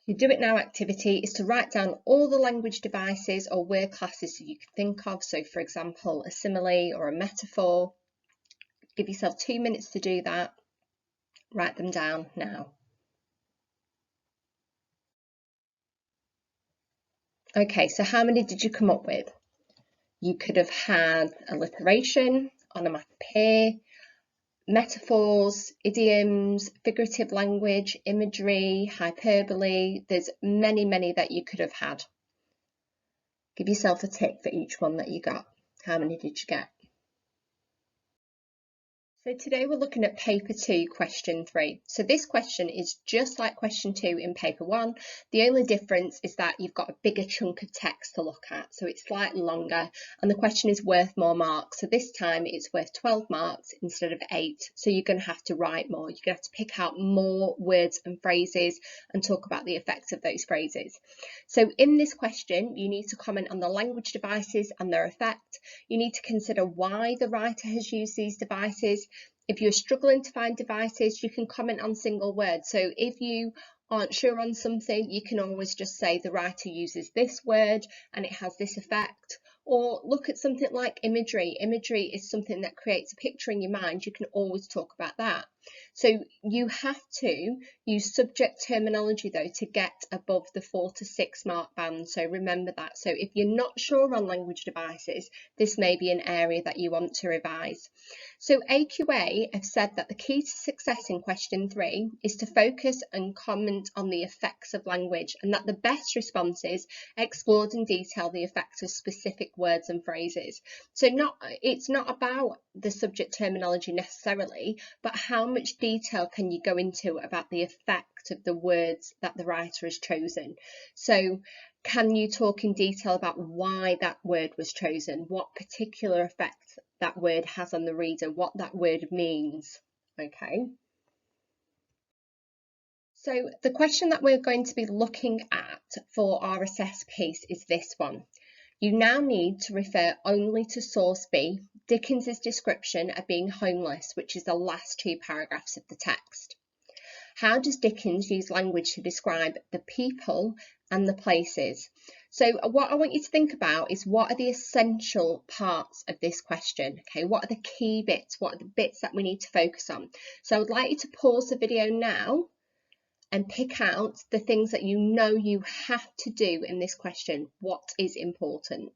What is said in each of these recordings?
Your Do It Now activity is to write down all the language devices or word classes that you can think of. So for example, a simile or a metaphor. Give yourself 2 minutes to do that. Write them down now. Okay, so how many did you come up with? You could have had alliteration, onomatopoeia, metaphors, idioms, figurative language, imagery, hyperbole. There's many that you could have had. Give yourself a tick for each one that you got. How many did you get? So today we're looking at paper 2, question 3. So this question is just like question 2 in paper 1. The only difference is that you've got a bigger chunk of text to look at. So it's slightly longer and the question is worth more marks. So this time it's worth 12 marks instead of 8. So you're going to have to write more. You're going to have to pick out more words and phrases and talk about the effects of those phrases. So in this question, you need to comment on the language devices and their effect. You need to consider why the writer has used these devices. If you're struggling to find devices, you can comment on single words. So if you aren't sure on something, you can always just say the writer uses this word and it has this effect. Or look at something like imagery. Imagery is something that creates a picture in your mind. You can always talk about that. So you have to use subject terminology though to get above the 4 to 6 mark band. So remember that. So if you're not sure on language devices, this may be an area that you want to revise. So AQA have said that the key to success in question 3 is to focus and comment on the effects of language, and that the best responses explored in detail the effects of specific words and phrases. So it's not about the subject terminology necessarily, but how much detail can you go into about the effect of the words that the writer has chosen. So can you talk in detail about why that word was chosen, what particular effect that word has on the reader, what that word means? Okay. So the question that we're going to be looking at for our assess piece is this one. You now need to refer only to source B, Dickens's description of being homeless, which is the last 2 paragraphs of the text. How does Dickens use language to describe the people and the places? So what I want you to think about is, what are the essential parts of this question? Okay, what are the key bits? What are the bits that we need to focus on? So I would like you to pause the video now and pick out the things that you know you have to do in this question. What is important?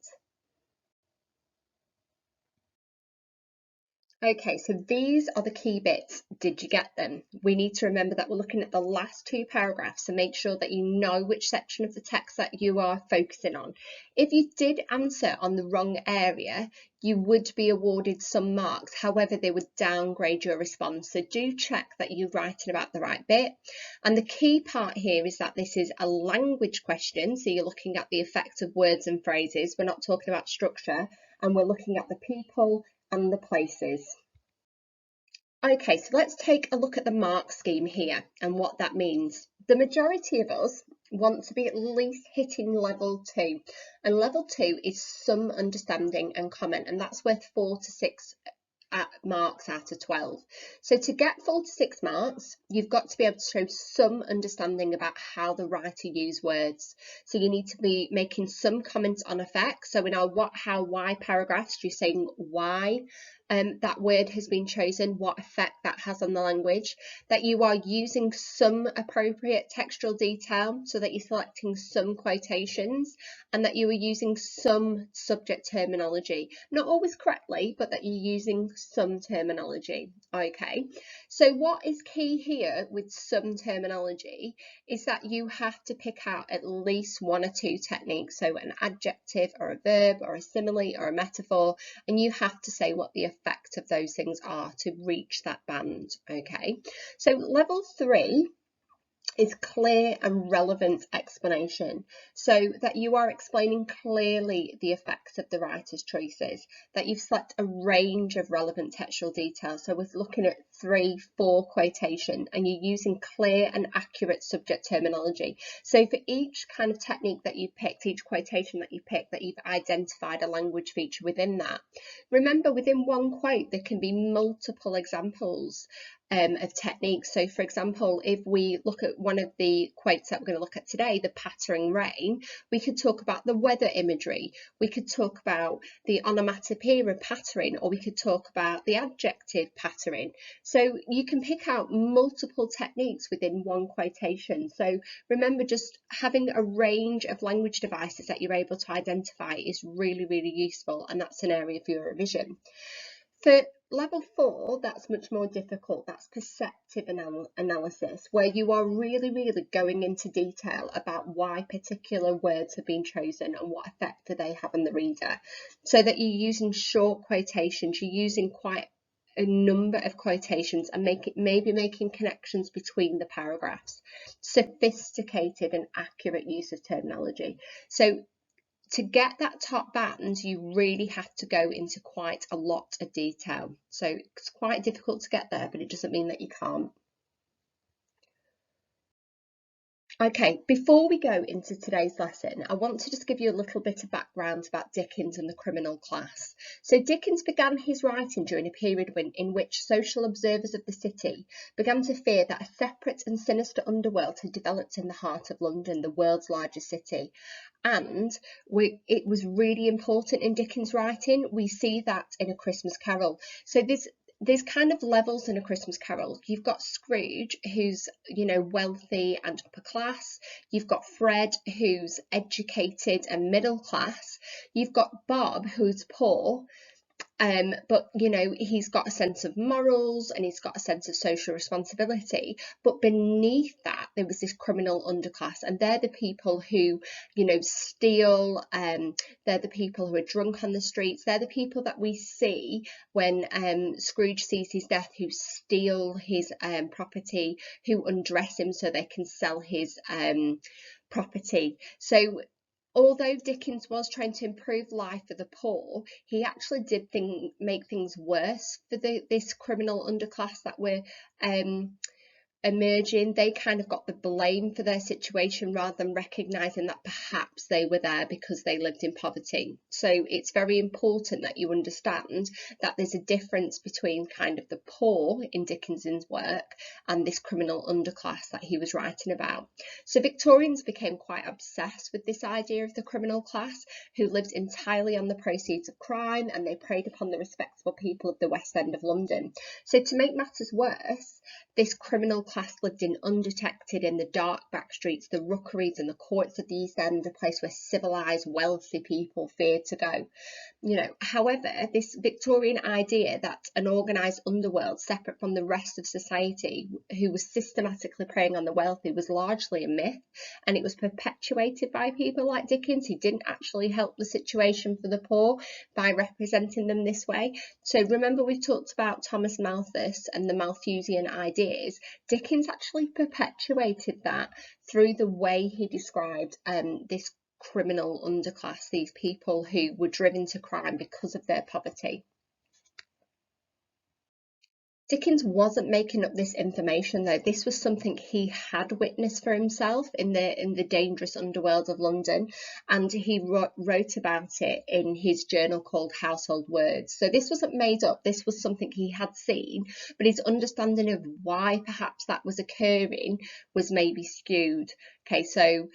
Okay, so these are the key bits. Did you get them? We need to remember that we're looking at the last 2 paragraphs, so make sure that you know which section of the text that you are focusing on. If you did answer on the wrong area, you would be awarded some marks. However, they would downgrade your response. So do check that you're writing about the right bit. And the key part here is that this is a language question. So you're looking at the effect of words and phrases. We're not talking about structure, and we're looking at the people and the places. Okay, so let's take a look at the mark scheme here and what that means. The majority of us want to be at least hitting level 2, and level 2 is some understanding and comment, and that's worth 4 to 6 marks out of 12. So to get 4 to 6 marks, you've got to be able to show some understanding about how the writer used words. So you need to be making some comments on effects. So in our what, how, why paragraphs, you're saying why that word has been chosen, what effect that has on the language, that you are using some appropriate textual detail, so that you're selecting some quotations, and that you are using some subject terminology, not always correctly, but that you're using some terminology. Okay, so what is key here with some terminology is that you have to pick out at least 1 or 2 techniques, so an adjective or a verb or a simile or a metaphor, and you have to say what the effect of those things are to reach that band. Okay, so level 3 is clear and relevant explanation, so that you are explaining clearly the effects of the writer's choices, that you've selected a range of relevant textual details. So we're looking at 3, 4 quotation, and you're using clear and accurate subject terminology. So for each kind of technique that you picked, each quotation that you picked, that you've identified a language feature within that. Remember, within one quote there can be multiple examples of techniques. So for example, if we look at one of the quotes that we're going to look at today, the pattering rain, we could talk about the weather imagery, we could talk about the onomatopoeia pattering, or we could talk about the adjective pattering. So you can pick out multiple techniques within one quotation. So remember, just having a range of language devices that you're able to identify is really, really useful, and that's an area for your revision. For level 4, that's much more difficult. That's perceptive analysis, where you are really, really going into detail about why particular words have been chosen and what effect do they have on the reader. So that you're using short quotations, you're using quite a number of quotations and maybe making connections between the paragraphs. Sophisticated and accurate use of terminology. So to get that top band, you really have to go into quite a lot of detail. So it's quite difficult to get there, but it doesn't mean that you can't. Okay, before we go into today's lesson, I want to just give you a little bit of background about Dickens and the criminal class. So Dickens began his writing during a period in which social observers of the city began to fear that a separate and sinister underworld had developed in the heart of London, the world's largest city. And it was really important in Dickens' writing. We see that in A Christmas Carol. So there's kind of levels in A Christmas Carol. You've got Scrooge, who's, you know, wealthy and upper class. You've got Fred, who's educated and middle class. You've got Bob, who's poor. But, you know, he's got a sense of morals and he's got a sense of social responsibility. But beneath that, there was this criminal underclass, and they're the people who, you know, steal. They're the people who are drunk on the streets. They're the people that we see when Scrooge sees his death, who steal his property, who undress him so they can sell his property. So although Dickens was trying to improve life for the poor, he actually did make things worse for this criminal underclass that were emerging. They kind of got the blame for their situation rather than recognising that perhaps they were there because they lived in poverty. So it's very important that you understand that there's a difference between kind of the poor in Dickens's work and this criminal underclass that he was writing about. So Victorians became quite obsessed with this idea of the criminal class who lived entirely on the proceeds of crime, and they preyed upon the respectable people of the West End of London. So to make matters worse, this criminal class lived in undetected in the dark back streets, the rookeries and the courts of the East End, a place where civilised, wealthy people feared to go. You know, however, this Victorian idea that an organised underworld separate from the rest of society who was systematically preying on the wealthy was largely a myth, and it was perpetuated by people like Dickens, who didn't actually help the situation for the poor by representing them this way. So remember, we talked about Thomas Malthus and the Malthusian ideas. Dickens actually perpetuated that through the way he described this criminal underclass, these people who were driven to crime because of their poverty. Dickens wasn't making up this information though. This was something he had witnessed for himself in the dangerous underworld of London, and he wrote about it in his journal called Household Words. So this wasn't made up, this was something he had seen, but his understanding of why perhaps that was occurring was maybe skewed. Okay, so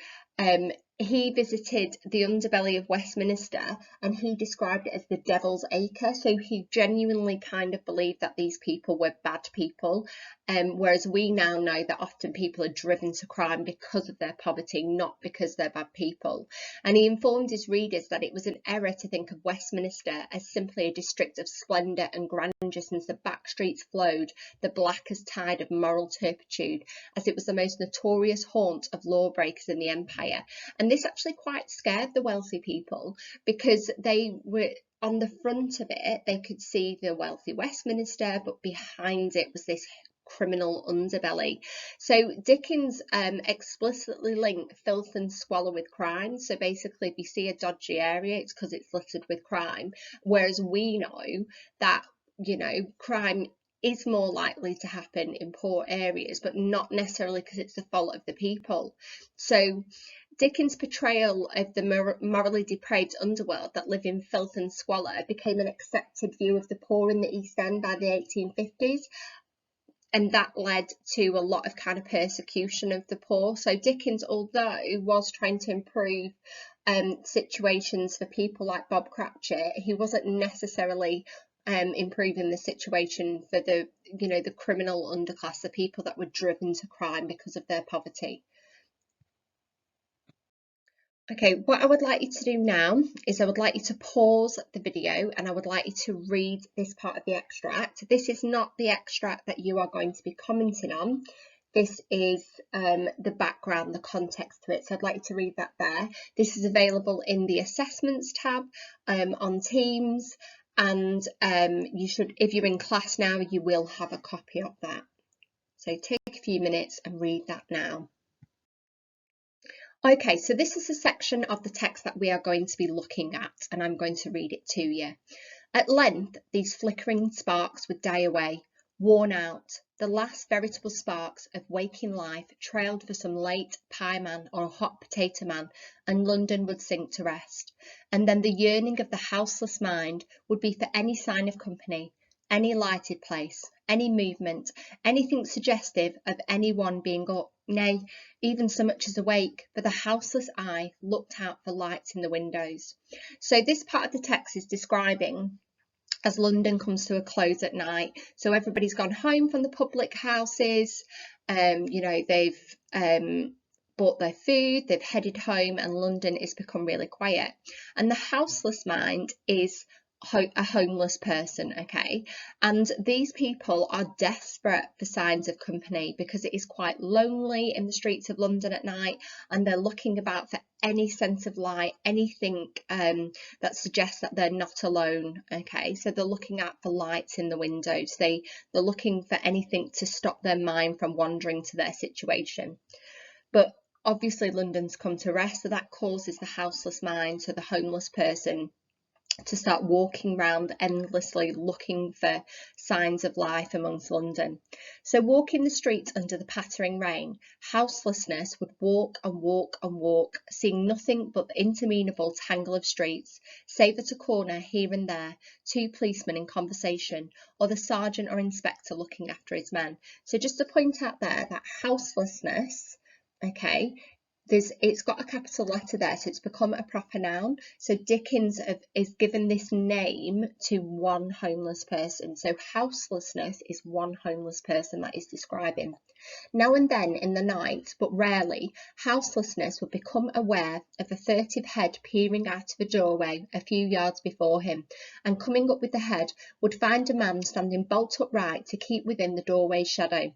he visited the underbelly of Westminster and he described it as the Devil's Acre. So he genuinely kind of believed that these people were bad people, whereas we now know that often people are driven to crime because of their poverty, not because they're bad people. And he informed his readers that it was an error to think of Westminster as simply a district of splendour and grandeur, since the back streets flowed the blackest tide of moral turpitude, as it was the most notorious haunt of lawbreakers in the empire. And this actually quite scared the wealthy people, because they were on the front of it, they could see the wealthy Westminster, but behind it was this criminal underbelly. So Dickens explicitly linked filth and squalor with crime. So basically, if you see a dodgy area, it's because it's littered with crime, whereas we know that, you know, crime is more likely to happen in poor areas, but not necessarily because it's the fault of the people. So Dickens' portrayal of the morally depraved underworld that live in filth and squalor became an accepted view of the poor in the East End by the 1850s. and that led to a lot of kind of persecution of the poor. So Dickens, although he was trying to improve situations for people like Bob Cratchit, he wasn't necessarily improving the situation for the criminal underclass, the people that were driven to crime because of their poverty. Okay, what I would like you to do now is I would like you to pause the video and I would like you to read this part of the extract. This is not the extract that you are going to be commenting on. This is the background, the context to it. So I'd like you to read that there. This is available in the assessments tab on Teams, and you should, if you're in class now, you will have a copy of that. So take a few minutes and read that now. Okay, so this is a section of the text that we are going to be looking at, and I'm going to read it to you. At length, these flickering sparks would die away, worn out. The last veritable sparks of waking life trailed for some late pie man or hot potato man, and London would sink to rest. And then the yearning of the houseless mind would be for any sign of company, any lighted place, any movement, anything suggestive of any one being up, nay, even so much as awake, for the houseless eye looked out for lights in the windows. So this part of the text is describing as London comes to a close at night. So everybody's gone home from the public houses, they've bought their food, they've headed home, and London has become really quiet. And the houseless mind is a homeless person, okay, and these people are desperate for signs of company because it is quite lonely in the streets of London at night, and they're looking about for any sense of light, anything that suggests that they're not alone, okay. So they're looking out for lights in the windows, they're looking for anything to stop their mind from wandering to their situation. But obviously London's come to rest, so that causes the houseless mind, so the homeless person, to start walking around endlessly looking for signs of life amongst London. So walking the streets under the pattering rain, houselessness would walk and walk and walk, seeing nothing but the interminable tangle of streets, save at a corner here and there, two policemen in conversation, or the sergeant or inspector looking after his men. So just to point out there that houselessness, okay, it's got a capital letter there, so it's become a proper noun. So Dickens is given this name to one homeless person. So houselessness is one homeless person that is describing. Now and then in the night, but rarely, houselessness would become aware of a furtive head peering out of a doorway a few yards before him, and coming up with the head would find a man standing bolt upright to keep within the doorway's shadow,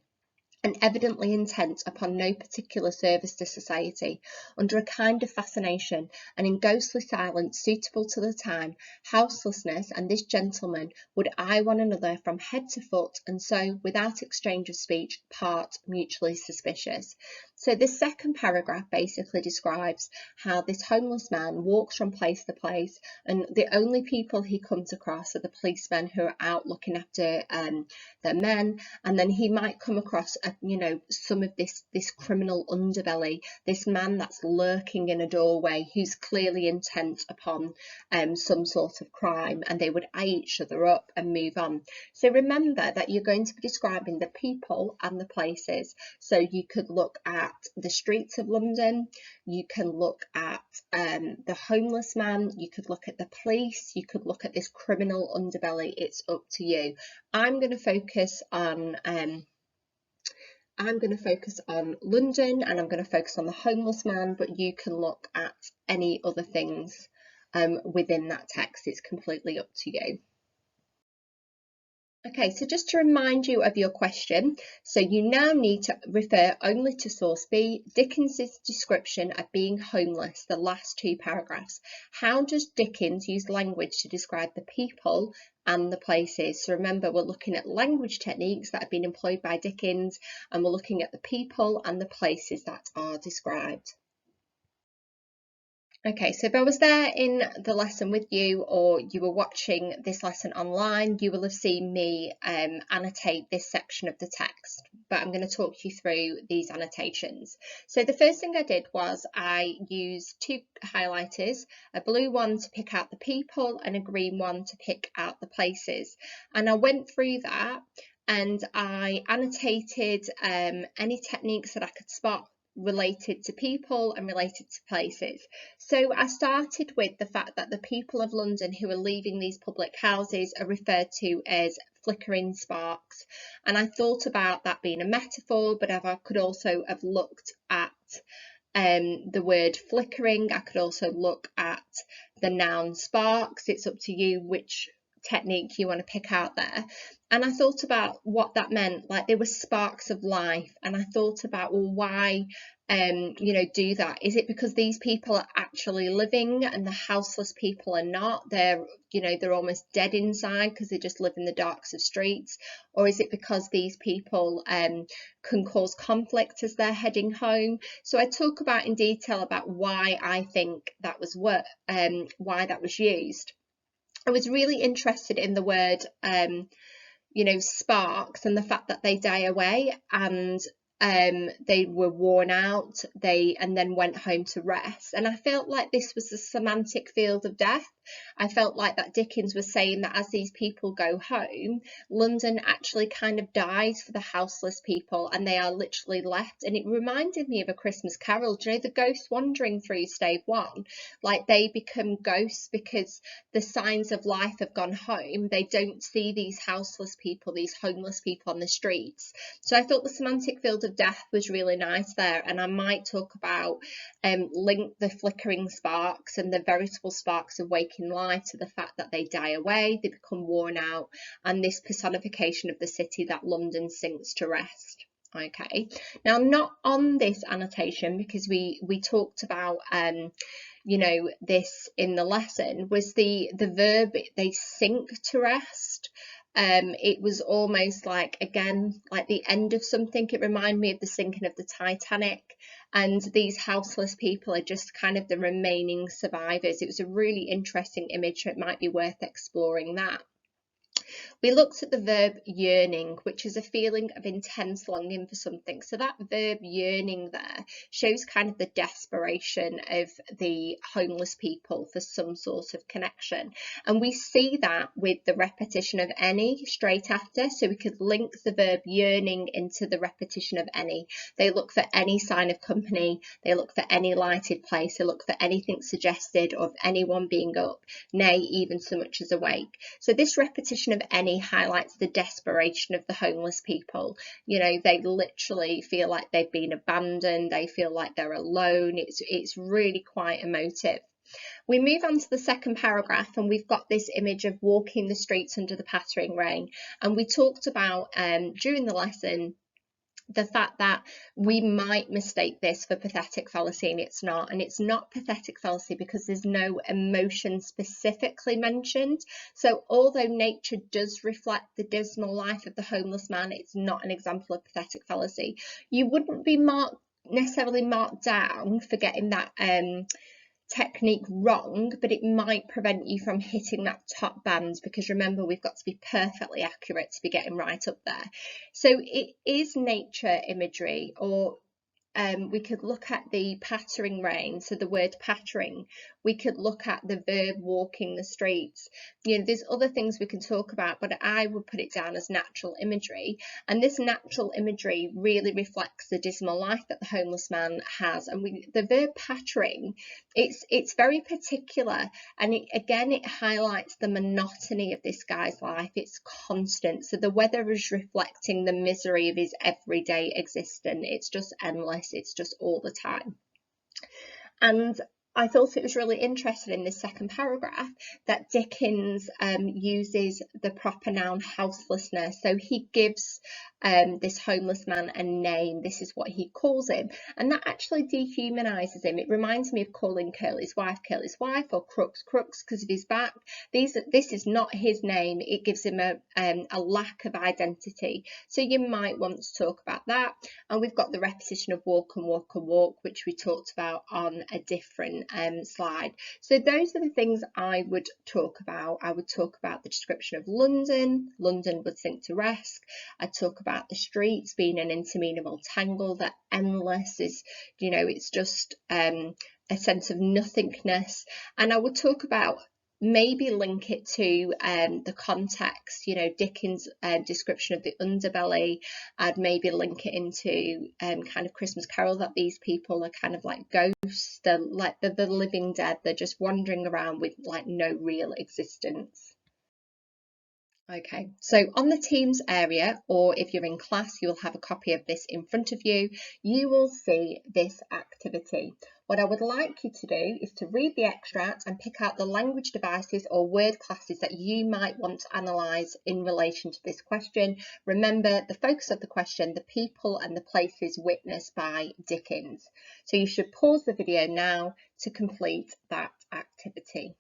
and evidently intent upon no particular service to society, under a kind of fascination, and in ghostly silence suitable to the time, houselessness and this gentleman would eye one another from head to foot, and so, without exchange of speech, part mutually suspicious. So the second paragraph basically describes how this homeless man walks from place to place, and the only people he comes across are the policemen who are out looking after their men, and then he might come across some of this criminal underbelly, this man that's lurking in a doorway who's clearly intent upon some sort of crime, and they would eye each other up and move on. So remember that you're going to be describing the people and the places. So you could look at the streets of London, you can look at the homeless man, you could look at the police, you could look at this criminal underbelly. It's up to you. I'm going to focus on London, and I'm going to focus on the homeless man, but you can look at any other things within that text. It's completely up to you. Okay, so just to remind you of your question, so you now need to refer only to source B, Dickens's description of being homeless, the last two paragraphs. How does Dickens use language to describe the people and the places? So remember, we're looking at language techniques that have been employed by Dickens, and we're looking at the people and the places that are described. Okay, so if I was there in the lesson with you, or you were watching this lesson online, you will have seen me annotate this section of the text, but I'm going to talk you through these annotations. So the first thing I did was I used two highlighters, a blue one to pick out the people and a green one to pick out the places. And I went through that and I annotated any techniques that I could spot related to people and related to places. So I started with the fact that the people of London who are leaving these public houses are referred to as flickering sparks, and I thought about that being a metaphor, but I could also have looked at the word flickering. I could also look at the noun sparks. It's up to you which technique you want to pick out there. And I thought about what that meant, like they were sparks of life. And I thought about, well, why do that? Is it because these people are actually living and the houseless people are not? They're almost dead inside because they just live in the darks of streets. Or is it because these people can cause conflict as they're heading home? So I talk about in detail about why I think that was why that was used. I was really interested in the word sparks and the fact that they die away, and they were worn out, and then went home to rest. And I felt like this was the semantic field of death. I felt like that Dickens was saying that as these people go home, London actually kind of dies for the houseless people and they are literally left. And it reminded me of A Christmas Carol. Do you know the ghosts wandering through stave one? Like they become ghosts because the signs of life have gone home. They don't see these houseless people, these homeless people on the streets. So I thought the semantic field of death was really nice there. And I might talk about link the flickering sparks and the veritable sparks of waking life to the fact that they die away, they become worn out, and this personification of the city that London sinks to rest. Okay, now not on this annotation because we talked about this in the lesson, was the verb they sink to rest. It was almost like, again, like the end of something. It reminded me of the sinking of the Titanic, and these houseless people are just kind of the remaining survivors. It was a really interesting image, so it might be worth exploring that. We looked at the verb yearning, which is a feeling of intense longing for something. So that verb yearning there shows kind of the desperation of the homeless people for some sort of connection. And we see that with the repetition of any straight after. So we could link the verb yearning into the repetition of any. They look for any sign of company. They look for any lighted place. They look for anything suggested of anyone being up, nay, even so much as awake. So this repetition of any highlights the desperation of the homeless people. They literally feel like they've been abandoned. They feel like they're alone. It's really quite emotive. We move on to the second paragraph, and we've got this image of walking the streets under the pattering rain. And we talked about during the lesson the fact that we might mistake this for pathetic fallacy, and it's not. And it's not pathetic fallacy because there's no emotion specifically mentioned. So although nature does reflect the dismal life of the homeless man, it's not an example of pathetic fallacy. You wouldn't be necessarily marked down for getting that technique wrong, but it might prevent you from hitting that top band, because remember, we've got to be perfectly accurate to be getting right up there. So it is nature imagery, or we could look at the pattering rain, so the word pattering. We could look at the verb walking the streets. There's other things we can talk about, but I would put it down as natural imagery. And this natural imagery really reflects the dismal life that the homeless man has. And the verb pattering, it's very particular, and it highlights the monotony of this guy's life. It's constant. So the weather is reflecting the misery of his everyday existence. It's just endless. It's just all the time. And I thought it was really interesting in this second paragraph that Dickens uses the proper noun houselessness. So he gives this homeless man a name. This is what he calls him, and that actually dehumanises him. It reminds me of calling Curly's wife, or Crooks because of his back. This is not his name. It gives him a lack of identity. So you might want to talk about that. And we've got the repetition of walk and walk and walk, which we talked about on a different slide. So those are the things I would talk about. I would talk about the description of London. London would sink to rest. I'd talk about the streets being an interminable tangle, that endless is, it's just a sense of nothingness. And I would talk about maybe link it to the context, you know, Dickens' description of the underbelly. I'd maybe link it into kind of Christmas Carol, that these people are kind of like ghosts, they're like the living dead, they're just wandering around with like no real existence. Okay, so on the Teams area, or if you're in class, you'll have a copy of this in front of you. You will see this activity. What I would like you to do is to read the extract and pick out the language devices or word classes that you might want to analyse in relation to this question. Remember, the focus of the question, the people and the places witnessed by Dickens. So you should pause the video now to complete that activity.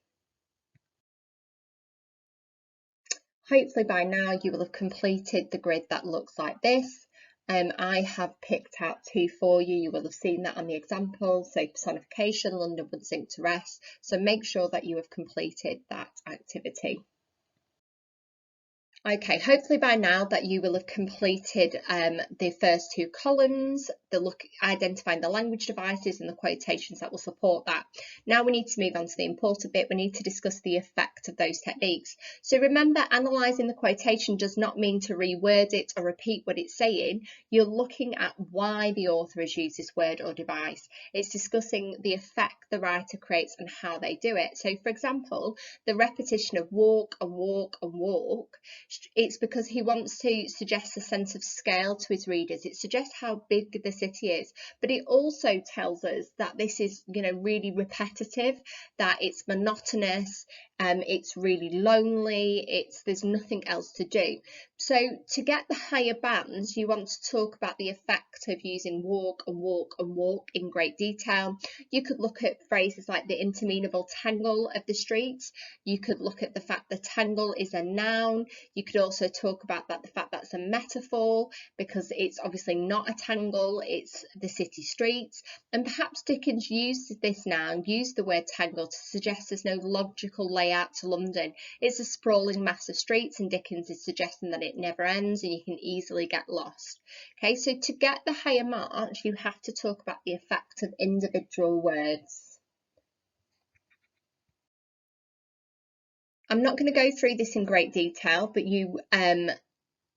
Hopefully by now you will have completed the grid that looks like this. I have picked out two for you. You will have seen that on the example. So personification, London would sink to rest. So make sure that you have completed that activity. Okay, hopefully by now that you will have completed the first two columns, identifying the language devices and the quotations that will support that. Now we need to move on to the important bit. We need to discuss the effect of those techniques. So remember, analysing the quotation does not mean to reword it or repeat what it's saying. You're looking at why the author has used this word or device. It's discussing the effect the writer creates and how they do it. So for example, the repetition of walk and walk and walk, it's because he wants to suggest a sense of scale to his readers. It suggests how big the city is, but it also tells us that this is, you know, really repetitive, that it's monotonous, it's really lonely, there's nothing else to do. So to get the higher bands, you want to talk about the effect of using walk and walk and walk in great detail. You could look at phrases like the interminable tangle of the streets. You could look at the fact the tangle is a noun. You could also talk about the fact that's a metaphor, because it's obviously not a tangle, it's the city streets. And perhaps Dickens used this noun, used the word tangle, to suggest there's no logical layout to London. It's a sprawling mass of streets, and Dickens is suggesting that it never ends and you can easily get lost. Okay, so to get the higher marks, you have to talk about the effect of individual words. I'm not going to go through this in great detail, but you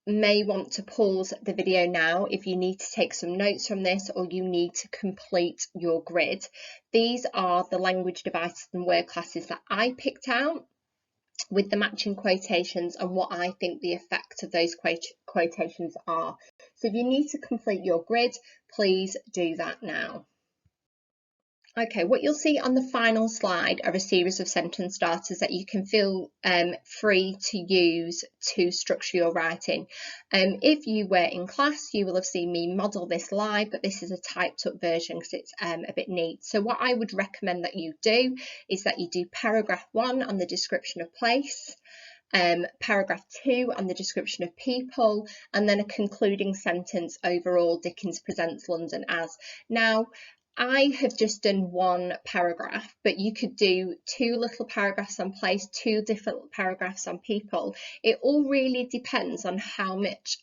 may want to pause the video now if you need to take some notes from this, or you need to complete your grid. These are the language devices and word classes that I picked out with the matching quotations and what I think the effect of those quotations are. So if you need to complete your grid, please do that now. Okay, what you'll see on the final slide are a series of sentence starters that you can feel free to use to structure your writing. If you were in class, you will have seen me model this live, but this is a typed up version because it's a bit neat. So what I would recommend that you do is that you do paragraph 1 on the description of place, paragraph 2 on the description of people, and then a concluding sentence, overall Dickens presents London as. Now, I have just done one paragraph, but you could do 2 little paragraphs on place, 2 different paragraphs on people. It all really depends on how much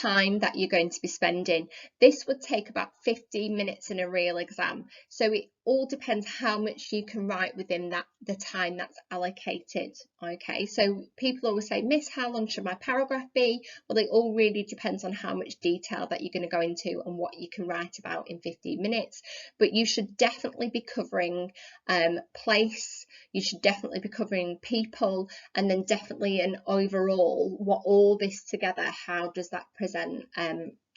time that you're going to be spending. This would take about 15 minutes in a real exam, so it all depends how much you can write within the time that's allocated. Okay, so people always say, Miss, how long should my paragraph be? Well, it all really depends on how much detail that you're going to go into and what you can write about in 15 minutes. But you should definitely be covering place, you should definitely be covering people, and then definitely an overall, what all this together, how does that present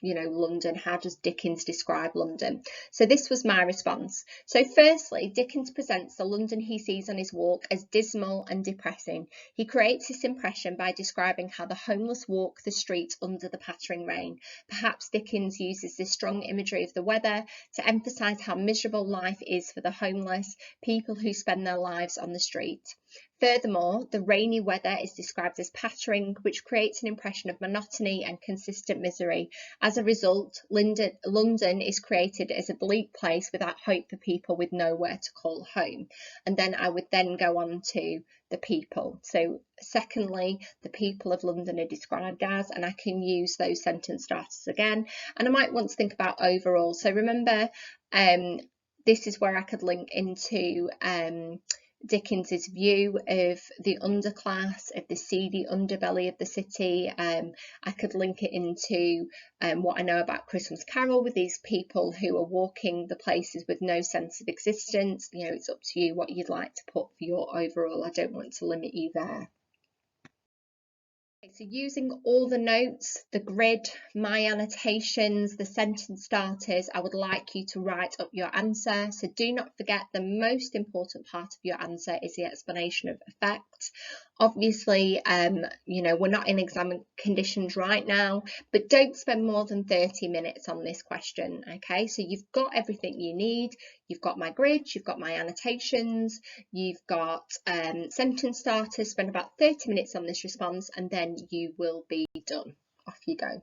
you know, London? How does Dickens describe London? So this was my response. So firstly, Dickens presents the London he sees on his walk as dismal and depressing. He creates this impression by describing how the homeless walk the streets under the pattering rain. Perhaps Dickens uses this strong imagery of the weather to emphasise how miserable life is for the homeless, people who spend their lives on the street. Furthermore, the rainy weather is described as pattering, which creates an impression of monotony and consistent misery. As a result, London is created as a bleak place without hope for people with nowhere to call home. And then I would then go on to the people. So secondly, the people of London are described as, and I can use those sentence starters again. And I might want to think about overall. So remember, this is where I could link into Dickens's view of the underclass, of the seedy underbelly of the city. I could link it into what I know about Christmas Carol, with these people who are walking the places with no sense of existence. You know, it's up to you what you'd like to put for your overall. I don't want to limit you there. So using all the notes, the grid, my annotations, the sentence starters, I would like you to write up your answer. So do not forget, the most important part of your answer is the explanation of effect. Obviously, you know, we're not in exam conditions right now, but don't spend more than 30 minutes on this question, okay? So you've got everything you need. You've got my grid, you've got my annotations, you've got sentence starters. Spend about 30 minutes on this response and then you will be done. Off you go.